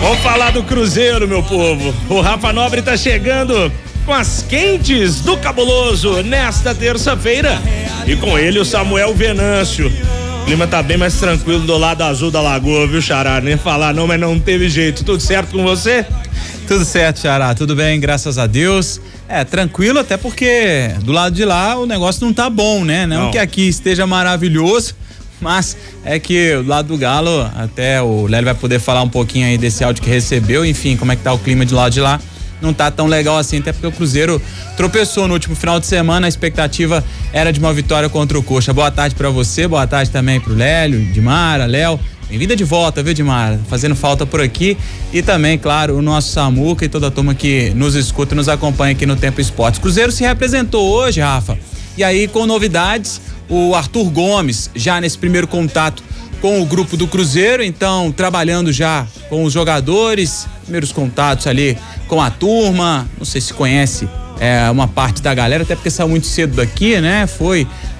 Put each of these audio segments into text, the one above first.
Vamos falar do Cruzeiro, meu povo. O Rafa Nobre tá chegando com as quentes do Cabuloso nesta terça-feira. E com ele o Samuel Venâncio. O clima tá bem mais tranquilo do lado azul da lagoa, viu, Xará? Nem falar não, mas não teve jeito. Tudo certo com você? Tudo certo, Xará. Tudo bem, graças a Deus. Tranquilo, até porque do lado de lá o negócio não tá bom, né? Não que aqui esteja maravilhoso, mas é que do lado do Galo, até o Lélio vai poder falar um pouquinho aí desse áudio que recebeu, enfim, como é que tá o clima de lado de lá. Não tá tão legal assim, até porque o Cruzeiro tropeçou no último final de semana, a expectativa era de uma vitória contra o Coxa. Boa tarde pra você, boa tarde também pro Lélio, Dimara, Léo. Bem-vinda de volta, viu, Dimara? Fazendo falta por aqui. E também, claro, o nosso Samuca e toda a turma que nos escuta e nos acompanha aqui no Tempo Esportes. Cruzeiro se representou hoje, Rafa, e aí com novidades, o Arthur Gomes já nesse primeiro contato com o grupo do Cruzeiro, então trabalhando já com os jogadores, primeiros contatos ali com a turma, não sei se conhece uma parte da galera, até porque saiu muito cedo daqui, né?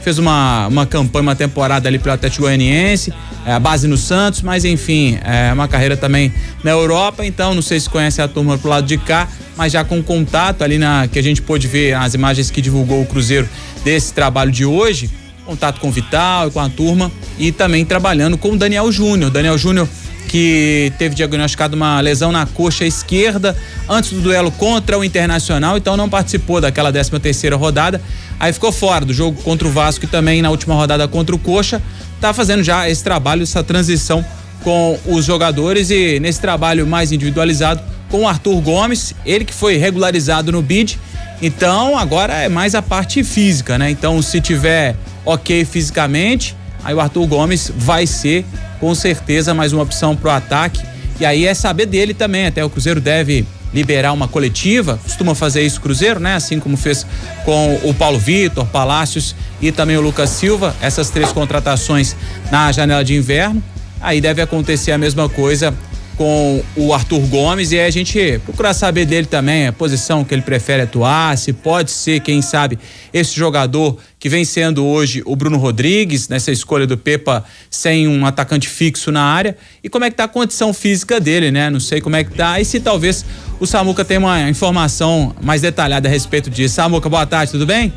Fez uma campanha, uma temporada ali pelo Atlético Goianiense, a base no Santos, mas enfim, uma carreira também na Europa, então não sei se conhece a turma pro lado de cá, mas já com contato ali que a gente pôde ver as imagens que divulgou o Cruzeiro desse trabalho de hoje, contato com o Vital e com a turma e também trabalhando com o Daniel Júnior. Daniel Júnior que teve diagnosticado uma lesão na coxa esquerda antes do duelo contra o Internacional, então não participou daquela 13ª rodada, aí ficou fora do jogo contra o Vasco e também na última rodada contra o Coxa, tá fazendo já esse trabalho, essa transição com os jogadores e nesse trabalho mais individualizado com o Arthur Gomes, ele que foi regularizado no BID, então agora é mais a parte física, né? Então se tiver ok fisicamente, aí o Arthur Gomes vai ser com certeza mais uma opção pro ataque, e aí é saber dele também, até o Cruzeiro deve liberar uma coletiva, costuma fazer isso o Cruzeiro, né? Assim como fez com o Paulo Vitor, Palácios e também o Lucas Silva, essas 3 contratações na janela de inverno, aí deve acontecer a mesma coisa com o Arthur Gomes, e aí a gente procurar saber dele também a posição que ele prefere atuar, se pode ser, quem sabe, esse jogador que vem sendo hoje o Bruno Rodrigues, nessa escolha do Pepa sem um atacante fixo na área, e como é que tá a condição física dele, né? Não sei como é que tá, e se talvez o Samuca tenha uma informação mais detalhada a respeito disso. Samuca, boa tarde, tudo bem?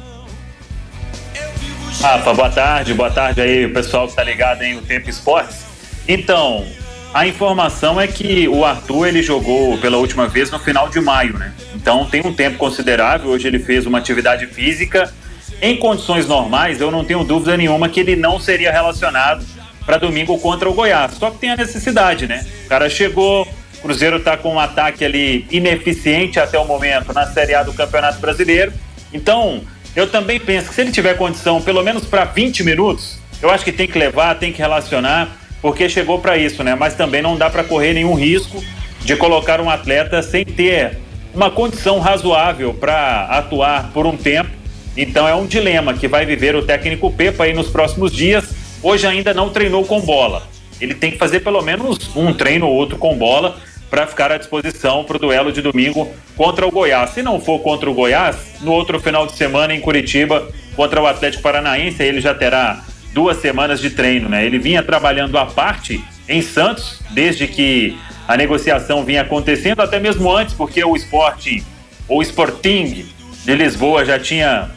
Rafa, boa tarde aí o pessoal que tá ligado aí no Tempo Esportes. Então, a informação é que o Arthur, ele jogou pela última vez no final de maio, né? Então tem um tempo considerável, hoje ele fez uma atividade física. Em condições normais, eu não tenho dúvida nenhuma que ele não seria relacionado para domingo contra o Goiás. Só que tem a necessidade, né? O cara chegou, o Cruzeiro tá com um ataque ali ineficiente até o momento na Série A do Campeonato Brasileiro. Então, eu também penso que se ele tiver condição, pelo menos para 20 minutos, eu acho que tem que levar, tem que relacionar, porque chegou para isso, né? Mas também não dá para correr nenhum risco de colocar um atleta sem ter uma condição razoável para atuar por um tempo. Então é um dilema que vai viver o técnico Pepa aí nos próximos dias. Hoje ainda não treinou com bola. Ele tem que fazer pelo menos um treino ou outro com bola para ficar à disposição para o duelo de domingo contra o Goiás. Se não for contra o Goiás, no outro final de semana em Curitiba contra o Atlético Paranaense, ele já terá 2 semanas de treino, né? Ele vinha trabalhando à parte em Santos, desde que a negociação vinha acontecendo, até mesmo antes, porque o Sporting de Lisboa já tinha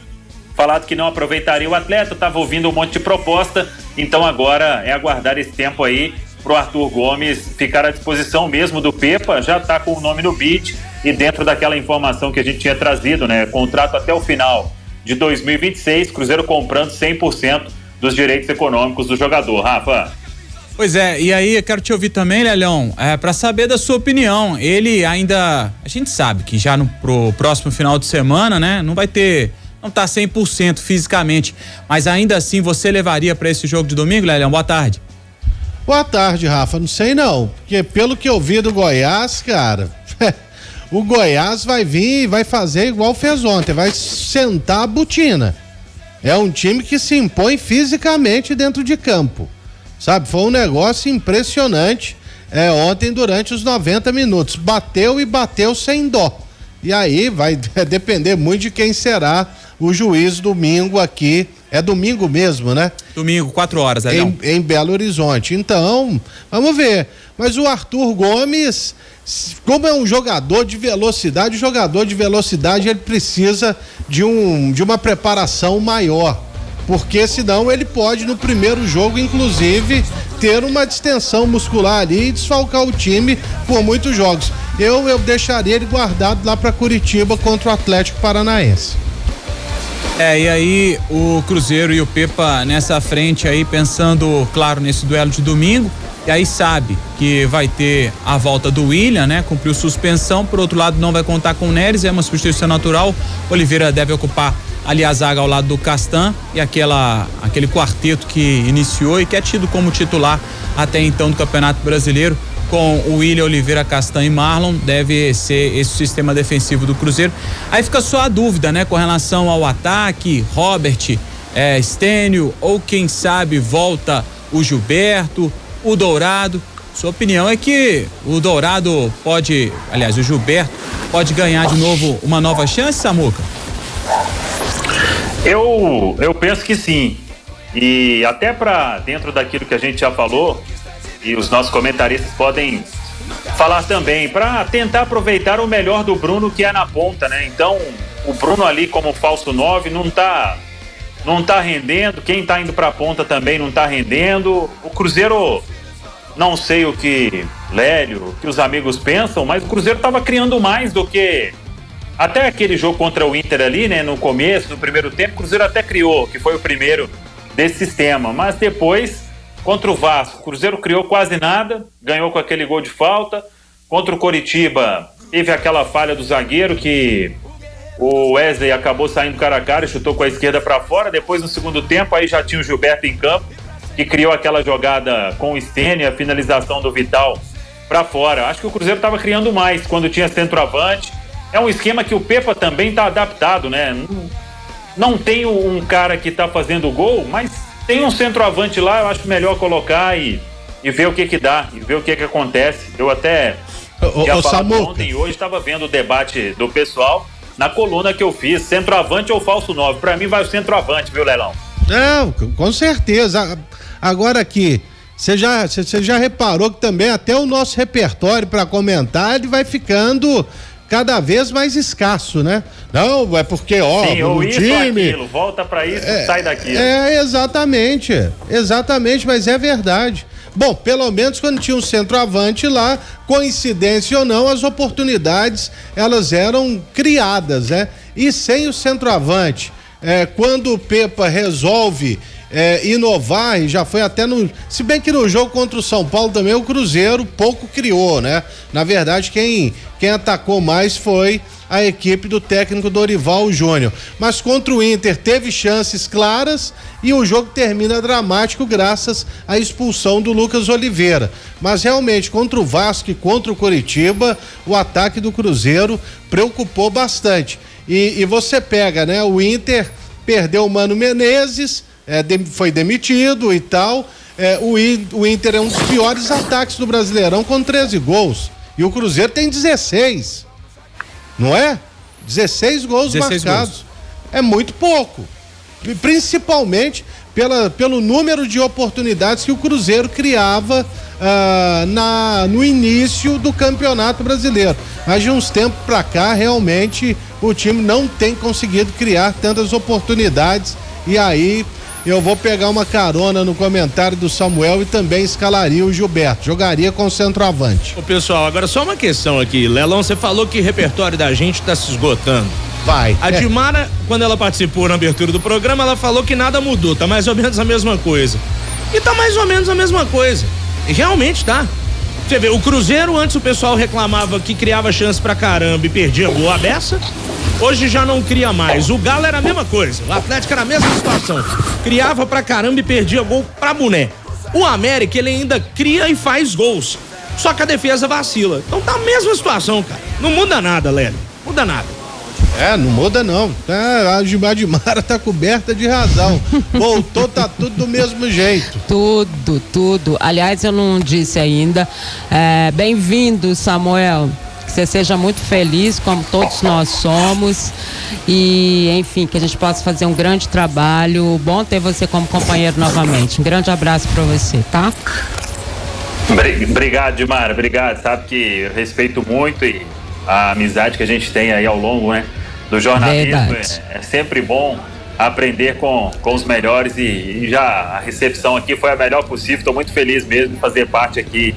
falado que não aproveitaria o atleta, estava ouvindo um monte de proposta, então agora é aguardar esse tempo aí pro Arthur Gomes ficar à disposição mesmo do Pepa, já está com o nome no BID e dentro daquela informação que a gente tinha trazido, né? Contrato até o final de 2026, Cruzeiro comprando 100% dos direitos econômicos do jogador. Rafa. Pois é, e aí eu quero te ouvir também, Lelhão, para saber da sua opinião. Ele ainda, a gente sabe que já pro próximo final de semana, né, não tá 100% fisicamente, mas ainda assim você levaria para esse jogo de domingo, Lelhão? Boa tarde. Boa tarde, Rafa, não sei não, porque pelo que eu vi do Goiás, cara, o Goiás vai vir e vai fazer igual fez ontem, vai sentar a botina. É um time que se impõe fisicamente dentro de campo, sabe? Foi um negócio impressionante ontem durante os 90 minutos. Bateu e bateu sem dó. E aí vai depender muito de quem será o juiz domingo aqui É domingo mesmo, né? Domingo, 4 horas, em Belo Horizonte. Então, vamos ver. Mas o Arthur Gomes, como é um jogador de velocidade, ele precisa de uma preparação maior. Porque senão ele pode, no primeiro jogo, inclusive, ter uma distensão muscular ali e desfalcar o time por muitos jogos. Eu deixaria ele guardado lá para Curitiba contra o Atlético Paranaense. E aí o Cruzeiro e o Pepa nessa frente aí, pensando, claro, nesse duelo de domingo, e aí sabe que vai ter a volta do William, né? Cumpriu suspensão, por outro lado não vai contar com o Neres, é uma substituição natural. Oliveira deve ocupar ali a zaga ao lado do Castan e aquele quarteto que iniciou e que é tido como titular até então do Campeonato Brasileiro, com o William, Oliveira, Castan e Marlon. Deve ser esse sistema defensivo do Cruzeiro. Aí fica só a dúvida, né, com relação ao ataque, Robert, Stênio, ou quem sabe volta o Gilberto, o Dourado. Sua opinião é que o Dourado o Gilberto pode ganhar de novo uma nova chance, Samuca? Eu penso que sim. E até para dentro daquilo que a gente já falou, e os nossos comentaristas podem falar também, para tentar aproveitar o melhor do Bruno, que é na ponta, né? Então, o Bruno ali como falso 9 não tá rendendo, quem tá indo pra ponta também não tá rendendo. O Cruzeiro, não sei o que Lélio, que os amigos pensam, mas o Cruzeiro tava criando mais do que até aquele jogo contra o Inter ali, né? No começo, no primeiro tempo, o Cruzeiro até criou, que foi o primeiro desse sistema, mas depois, contra o Vasco, o Cruzeiro criou quase nada, ganhou com aquele gol de falta. Contra o Coritiba, teve aquela falha do zagueiro que o Wesley acabou saindo cara a cara e chutou com a esquerda para fora. Depois, no segundo tempo, aí já tinha o Gilberto em campo, que criou aquela jogada com o Stênio, a finalização do Vital para fora. Acho que o Cruzeiro estava criando mais quando tinha centroavante. É um esquema que o Pepa também está adaptado, né? Não tem um cara que está fazendo gol, mas tem um centroavante lá, eu acho melhor colocar e ver o que dá, e ver o que acontece. Eu até já falava ontem e hoje estava vendo o debate do pessoal na coluna que eu fiz, centroavante ou falso 9. Para mim vai o centroavante, viu, Lelão? Não, com certeza. Agora aqui, você já reparou que também até o nosso repertório para comentar, ele vai ficando cada vez mais escasso, né? Não, é porque, sim, ou isso time... ou aquilo, volta pra isso, sai daquilo. Exatamente, mas é verdade. Bom, pelo menos quando tinha um centroavante lá, coincidência ou não, as oportunidades, elas eram criadas, né? E sem o centroavante, quando o Pepa resolve inovar, e já foi até se bem que no jogo contra o São Paulo também o Cruzeiro pouco criou, né? Na verdade, quem atacou mais foi a equipe do técnico Dorival Júnior. Mas contra o Inter teve chances claras e o jogo termina dramático graças à expulsão do Lucas Oliveira. Mas realmente, contra o Vasco e contra o Coritiba, o ataque do Cruzeiro preocupou bastante. E você pega, né? O Inter perdeu o Mano Menezes, foi demitido e tal. O Inter é um dos piores ataques do Brasileirão, com 13 gols. E o Cruzeiro tem 16. Não é? 16 gols marcados. É muito pouco. Principalmente pelo número de oportunidades que o Cruzeiro criava no início do Campeonato Brasileiro. Mas de uns tempos pra cá, realmente, o time não tem conseguido criar tantas oportunidades. E aí, eu vou pegar uma carona no comentário do Samuel e também escalaria o Gilberto. Jogaria com o centroavante. Ô, pessoal, agora só uma questão aqui. Lelão, você falou que o repertório da gente tá se esgotando. Vai. A Dilmara, quando ela participou na abertura do programa, ela falou que nada mudou, tá mais ou menos a mesma coisa. E tá mais ou menos a mesma coisa. E realmente tá. Você vê, o Cruzeiro, antes o pessoal reclamava que criava chance pra caramba e perdia gol à beça. Hoje já não cria mais. O Galo era a mesma coisa. O Atlético era a mesma situação. Criava pra caramba e perdia gol pra boné. O América, ele ainda cria e faz gols. Só que a defesa vacila. Então tá a mesma situação, cara. Não muda nada, Lélio. Muda nada. Não muda não. A Dilmara tá coberta de razão. Voltou, tá tudo do mesmo jeito. Tudo. Aliás, eu não disse ainda. Bem-vindo, Samuel. que você seja muito feliz, como todos nós somos, e enfim, que a gente possa fazer um grande trabalho. Bom ter você como companheiro novamente. Um grande abraço para você, tá? Obrigado, Dimara, obrigado. Sabe que eu respeito muito e a amizade que a gente tem aí ao longo, né, do jornalismo. É sempre bom aprender com os melhores e já a recepção aqui foi a melhor possível. Estou muito feliz mesmo de fazer parte aqui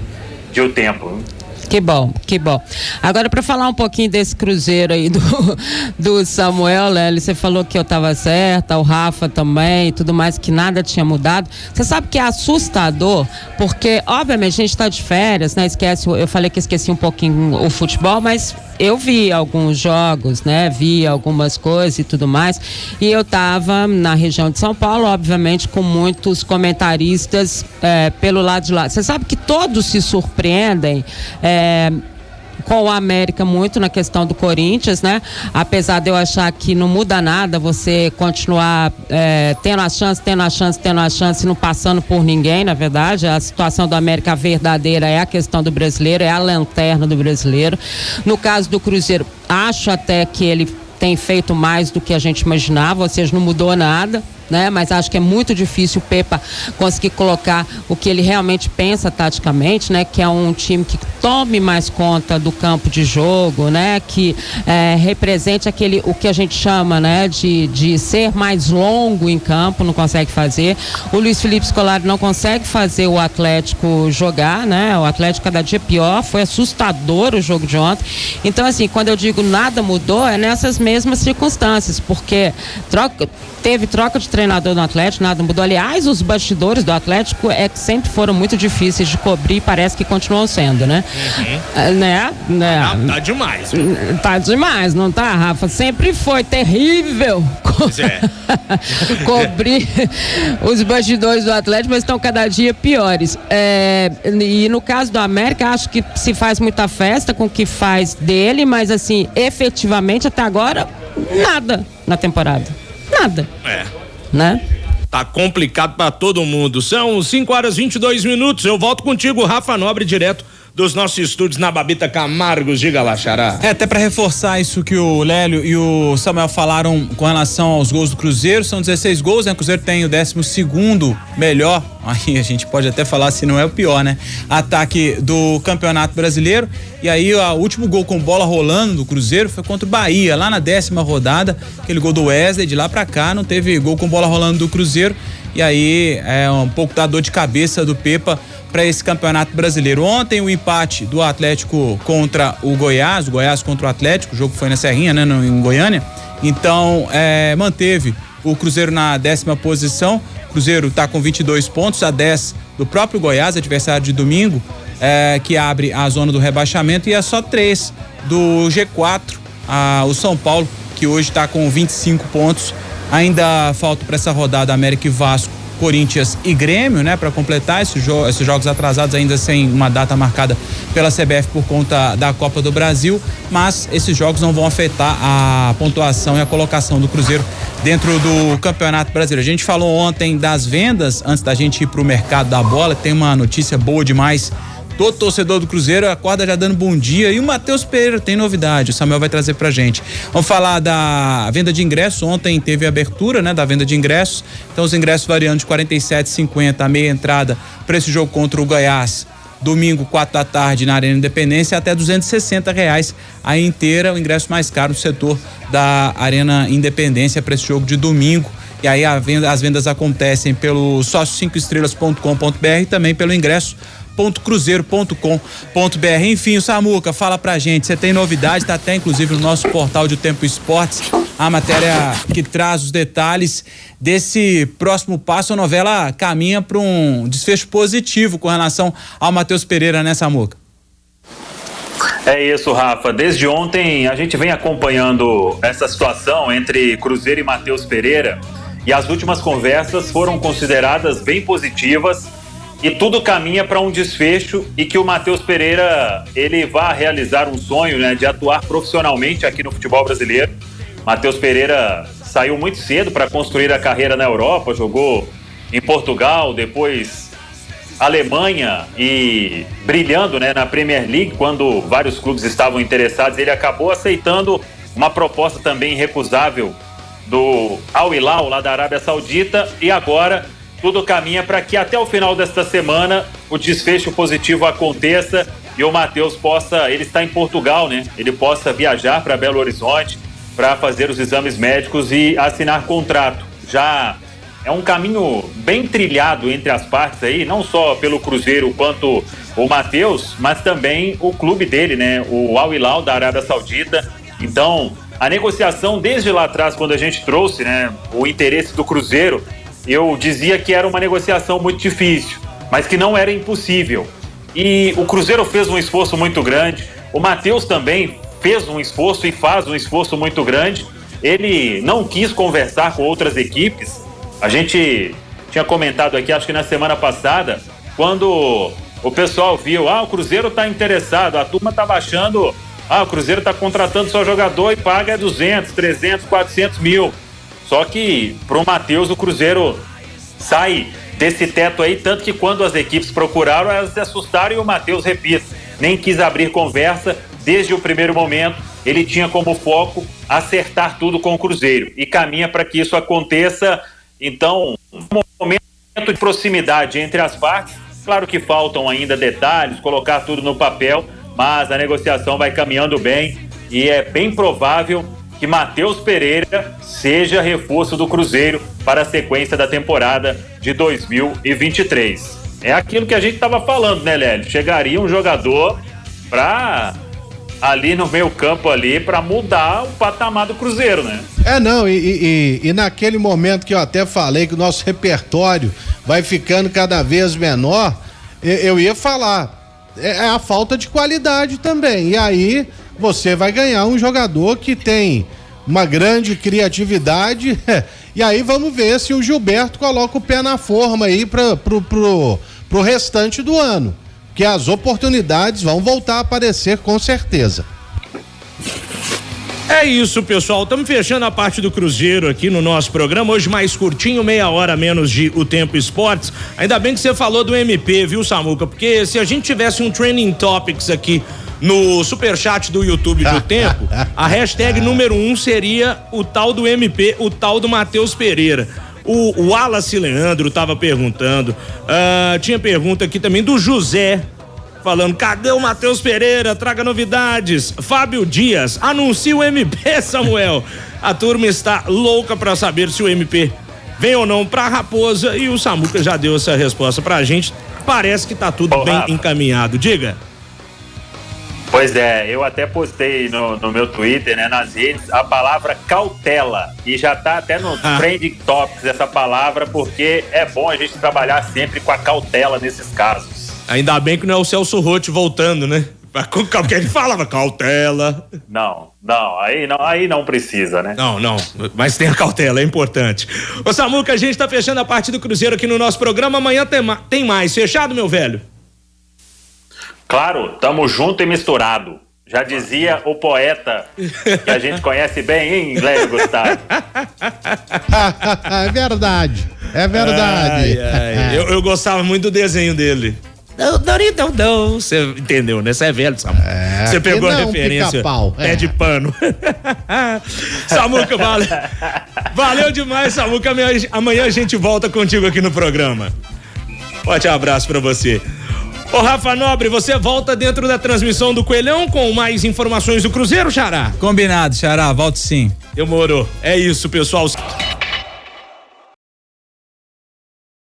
de O Tempo. Que bom, que bom. Agora, para falar um pouquinho desse Cruzeiro aí do Samuel, né? Você falou que eu estava certa, o Rafa também e tudo mais, que nada tinha mudado. Você sabe que é assustador, porque, obviamente, a gente está de férias, né? Eu falei que esqueci um pouquinho o futebol, mas eu vi alguns jogos, né? Vi algumas coisas e tudo mais. E eu estava na região de São Paulo, obviamente, com muitos comentaristas pelo lado de lá. Você sabe que todos se surpreendem com o América muito na questão do Corinthians, né? Apesar de eu achar que não muda nada você continuar tendo a chance, não passando por ninguém, na verdade. A situação do América verdadeira é a questão do brasileiro, é a lanterna do brasileiro. No caso do Cruzeiro, acho até que ele tem feito mais do que a gente imaginava, ou seja, não mudou nada, né? Mas acho que é muito difícil o Pepa conseguir colocar o que ele realmente pensa taticamente, né? Que é um time que tome mais conta do campo de jogo, né? Que represente o que a gente chama, né? De ser mais longo em campo, não consegue fazer. O Luiz Felipe Scolari não consegue fazer o Atlético jogar, né? O Atlético cada dia pior, foi assustador o jogo de ontem. Então, assim, quando eu digo nada mudou, é nessas mesmas circunstâncias, porque teve troca de treinador no Atlético, nada mudou. Aliás, os bastidores do Atlético que sempre foram muito difíceis de cobrir e parece que continuam sendo, né? Uhum. Né? Tá demais. Tá demais, não tá, Rafa? Sempre foi terrível cobrir os bastidores do Atlético, mas estão cada dia piores. E no caso do América, acho que se faz muita festa com o que faz dele, mas assim, efetivamente até agora, nada na temporada. Nada. Né? Tá complicado pra todo mundo. São 5h22. Eu volto contigo, Rafa Nobre, direto dos nossos estúdios na Babita Camargos. Diga lá, Xará. Até pra reforçar isso que o Lélio e o Samuel falaram com relação aos gols do Cruzeiro, são 16 gols, né? O Cruzeiro tem o 12º melhor, aí a gente pode até falar se não é o pior, né? Ataque do Campeonato Brasileiro. E aí o último gol com bola rolando do Cruzeiro foi contra o Bahia, lá na 10ª rodada, aquele gol do Wesley. De lá pra cá não teve gol com bola rolando do Cruzeiro, e aí é um pouco da dor de cabeça do Pepa para esse Campeonato Brasileiro. Ontem o empate do Atlético contra o Goiás contra o Atlético, o jogo foi na Serrinha, né, em Goiânia. Então manteve o Cruzeiro na 10ª posição. O Cruzeiro está com 22 pontos, a 10 do próprio Goiás, adversário de domingo, que abre a zona do rebaixamento, e é só 3 do G4, o São Paulo, que hoje está com 25 pontos. Ainda falta para essa rodada América e Vasco, Corinthians e Grêmio, né, para completar esses jogos atrasados, ainda sem uma data marcada pela CBF por conta da Copa do Brasil, mas esses jogos não vão afetar a pontuação e a colocação do Cruzeiro dentro do Campeonato Brasileiro. A gente falou ontem das vendas, antes da gente ir pro mercado da bola. Tem uma notícia boa demais. Todo torcedor do Cruzeiro acorda já dando bom dia. E o Matheus Pereira tem novidade, o Samuel vai trazer pra gente. Vamos falar da venda de ingressos. Ontem teve a abertura, né, da venda de ingressos. Então os ingressos variando de R$47,50 a meia entrada para esse jogo contra o Goiás, domingo 4 da tarde na Arena Independência, até R$260 a inteira, o ingresso mais caro no setor da Arena Independência para esse jogo de domingo. E aí as vendas acontecem pelo sócio5estrelas.com.br e também pelo ingresso.cruzeiro.com.br. Enfim, o Samuca, fala pra gente, você tem novidade, tá até inclusive no nosso portal de O Tempo Esportes, a matéria que traz os detalhes desse próximo passo. A novela caminha para um desfecho positivo com relação ao Matheus Pereira, né, Samuca? É isso, Rafa. Desde ontem a gente vem acompanhando essa situação entre Cruzeiro e Matheus Pereira, e as últimas conversas foram consideradas bem positivas. E tudo caminha para um desfecho e que o Matheus Pereira ele vá realizar um sonho, né, de atuar profissionalmente aqui no futebol brasileiro. Matheus Pereira saiu muito cedo para construir a carreira na Europa, jogou em Portugal, depois Alemanha e brilhando, né, na Premier League, quando vários clubes estavam interessados, ele acabou aceitando uma proposta também irrecusável do Al Hilal, lá da Arábia Saudita, e agora tudo caminha para que até o final desta semana o desfecho positivo aconteça e o Matheus possa, ele está em Portugal, né? Ele possa viajar para Belo Horizonte para fazer os exames médicos e assinar contrato. Já é um caminho bem trilhado entre as partes aí, não só pelo Cruzeiro quanto o Matheus, mas também o clube dele, né? O Al Hilal da Arábia Saudita. Então, a negociação desde lá atrás, quando a gente trouxe, né, o interesse do Cruzeiro, eu dizia que era uma negociação muito difícil, mas que não era impossível. E o Cruzeiro fez um esforço muito grande, o Matheus também fez um esforço e faz um esforço muito grande. Ele não quis conversar com outras equipes. A gente tinha comentado aqui, acho que na semana passada, quando o pessoal viu, o Cruzeiro está interessado, a turma estava achando, o Cruzeiro está contratando só jogador e paga 200, 300, 400 mil. Só que pro Matheus o Cruzeiro sai desse teto aí, tanto que quando as equipes procuraram, elas se assustaram e o Matheus, repito, nem quis abrir conversa. Desde o primeiro momento, ele tinha como foco acertar tudo com o Cruzeiro e caminha para que isso aconteça. Então, um momento de proximidade entre as partes. Claro que faltam ainda detalhes, colocar tudo no papel, mas a negociação vai caminhando bem e é bem provável que Matheus Pereira seja reforço do Cruzeiro para a sequência da temporada de 2023. É aquilo que a gente estava falando, né, Lélio? Chegaria um jogador para ali no meio campo ali para mudar o patamar do Cruzeiro, né? E naquele momento que eu até falei que o nosso repertório vai ficando cada vez menor, eu ia falar, é a falta de qualidade também. E aí você vai ganhar um jogador que tem uma grande criatividade. E aí vamos ver se o Gilberto coloca o pé na forma aí pro restante do ano. Que as oportunidades vão voltar a aparecer com certeza. É isso, pessoal. Estamos fechando a parte do Cruzeiro aqui no nosso programa. Hoje mais curtinho, meia hora menos de O Tempo Esportes. Ainda bem que você falou do MP, viu, Samuca? Porque se a gente tivesse um Trending Topics aqui no superchat do YouTube do Tempo, a hashtag número 1 seria o tal do MP, o tal do Matheus Pereira. O Wallace Leandro estava perguntando, tinha pergunta aqui também do José, falando, cadê o Matheus Pereira? Traga novidades. Fábio Dias, anuncia o MP, Samuel. A turma está louca para saber se o MP vem ou não pra Raposa, e o Samuca já deu essa resposta pra gente. Parece que tá tudo bem encaminhado. Diga. Pois é, eu até postei no meu Twitter, né, nas redes, a palavra cautela, e já tá até no Trending Topics essa palavra, porque é bom a gente trabalhar sempre com a cautela nesses casos. Ainda bem que não é o Celso Roth voltando, né? Qualquer ele falava cautela. Não, aí não precisa, né? Não, mas tem a cautela, é importante. Ô Samuca, a gente tá fechando a parte do Cruzeiro aqui no nosso programa, amanhã tem mais, fechado, meu velho? Claro, tamo junto e misturado. Já dizia o poeta que a gente conhece bem, hein, Lélio Gustavo? É verdade. Eu gostava muito do desenho dele. Não. Você entendeu, né? Você é velho, Samuca. Você pegou a referência. Pé de pano. Samuca, valeu demais, Samuca. Amanhã a gente volta contigo aqui no programa. Forte abraço pra você. Ô Rafa Nobre, você volta dentro da transmissão do Coelhão com mais informações do Cruzeiro, Xará? Combinado, Xará, volto sim. Demorou. É isso, pessoal.